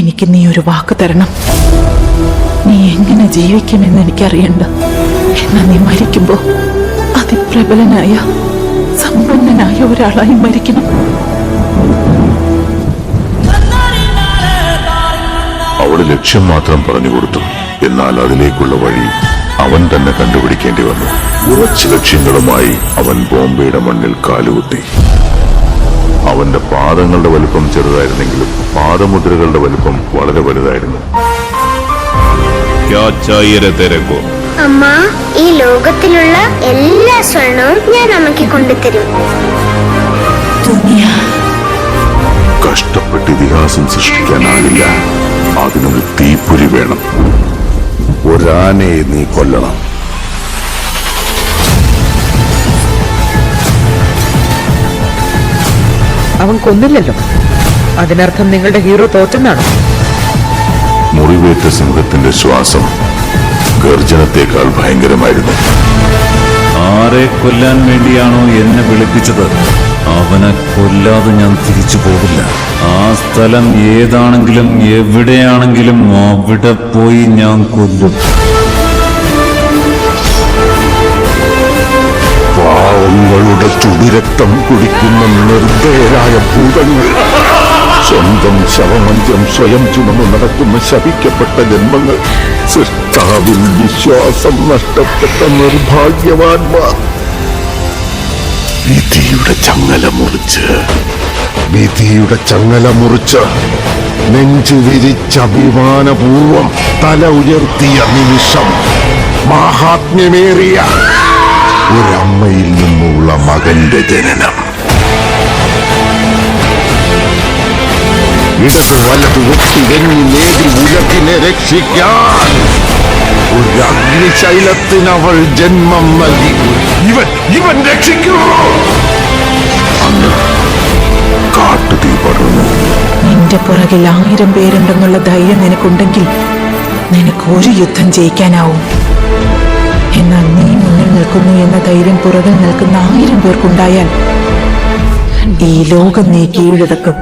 എനിക്ക് നീ ഒരു വാക്ക് തരണം. നീ എങ്ങനെ ജീവിക്കുമെന്ന് എനിക്കറിയണ്ട. എന്നാ നീ മരിക്കുമ്പോ അതിപ്രബലനായ സമ്പന്നനായ ഒരാളായി മരിക്കണം. അവള് ലക്ഷ്യം മാത്രം പറഞ്ഞു കൊടുത്തു. എന്നാൽ അതിലേക്കുള്ള വഴി അവൻ തന്നെ കണ്ടുപിടിക്കേണ്ടി വന്നു. ഉറച്ച ലക്ഷ്യങ്ങളുമായി അവൻ ബോംബെയുടെ മണ്ണിൽ കാലുകുത്തി. അവന്റെ പാദങ്ങളുടെ വലുപ്പം ചെറുതായിരുന്നെങ്കിലും പാദമുദ്രകളുടെ വലുപ്പം വളരെ വലുതായിരുന്നു. അമ്മ, ഈ ലോകത്തിലുള്ള എല്ലാ സ്വർണവും ഞാൻ അമ്മയ്ക്ക് കൊണ്ടുതരും. കഷ്ടപ്പെട്ട് ഇതിഹാസം സൃഷ്ടിക്കാനാകില്ല. അതിനൊരു തീപ്പൊരി വേണം. ഒരാനയെ നീ കൊല്ലണം. അവൻ കൊന്നില്ലല്ലോ. അതിനർത്ഥം നിങ്ങളുടെ ഹീറോ തോറ്റെന്നാണ്. മുറിവേറ്റ സിംഹത്തിന്റെ ശ്വാസം ഗർജനത്തെക്കാൾ ഭയങ്കരമായിരുന്നു. ആരെ കൊല്ലാൻ വേണ്ടിയാണോ എന്നെ വിളിപ്പിച്ചത്, അവനെ കൊല്ലാതെ ഞാൻ തിരിച്ചു പോകില്ല. ആ സ്ഥലം ഏതാണെങ്കിലും എവിടെയാണെങ്കിലും അവിടെ പോയി ഞാൻ കൊല്ലും. പാവങ്ങളുടെ ചുടുരക്തം കുടിക്കുന്ന നിർദ്ദയരായ ഭൂതങ്ങൾ, സ്വന്തം ശവമഞ്ചം സ്വയം ചുമന്നു നടക്കുന്ന ശപിക്കപ്പെട്ട ജന്മങ്ങൾ, സൃഷ്ടാവിൽ വിശ്വാസം നഷ്ടപ്പെട്ട നിർഭാഗ്യവാന്മാർ. വിധിയുടെ ചങ്ങല മുറിച്ച് നെഞ്ചു വിരിച്ച് അഭിമാനപൂർവം തല ഉയർത്തിയ നിമിഷം മാഹാത്മ്യമേറിയ ഒരമ്മയിൽ നിന്നുള്ള മകന്റെ ജനനം. ഇടത് വലത് ഒത്തിരങ്ങി നേടി ഉലകിനെ രക്ഷിക്കാൻ ഒരു അഗ്നിശൈലത്തിനവൾ ജന്മം നൽകി. ഇവൻ രക്ഷിക്കൂ. അന്ന് കാട്ടുതീ പടർന്നു. നിന്റെ പുറകിൽ 1000 പേരുണ്ടെന്നുള്ള ധൈര്യം നിനക്കുണ്ടെങ്കിൽ നിനക്ക് ഒരു യുദ്ധം ജയിക്കാനാവും. എന്നാൽ നീ മുന്നിൽ നിൽക്കുന്നു എന്ന ധൈര്യം പുറകിൽ നിൽക്കുന്ന 1000 പേർക്കുണ്ടായാൽ ഈ ലോകം നീ കീഴടക്കും.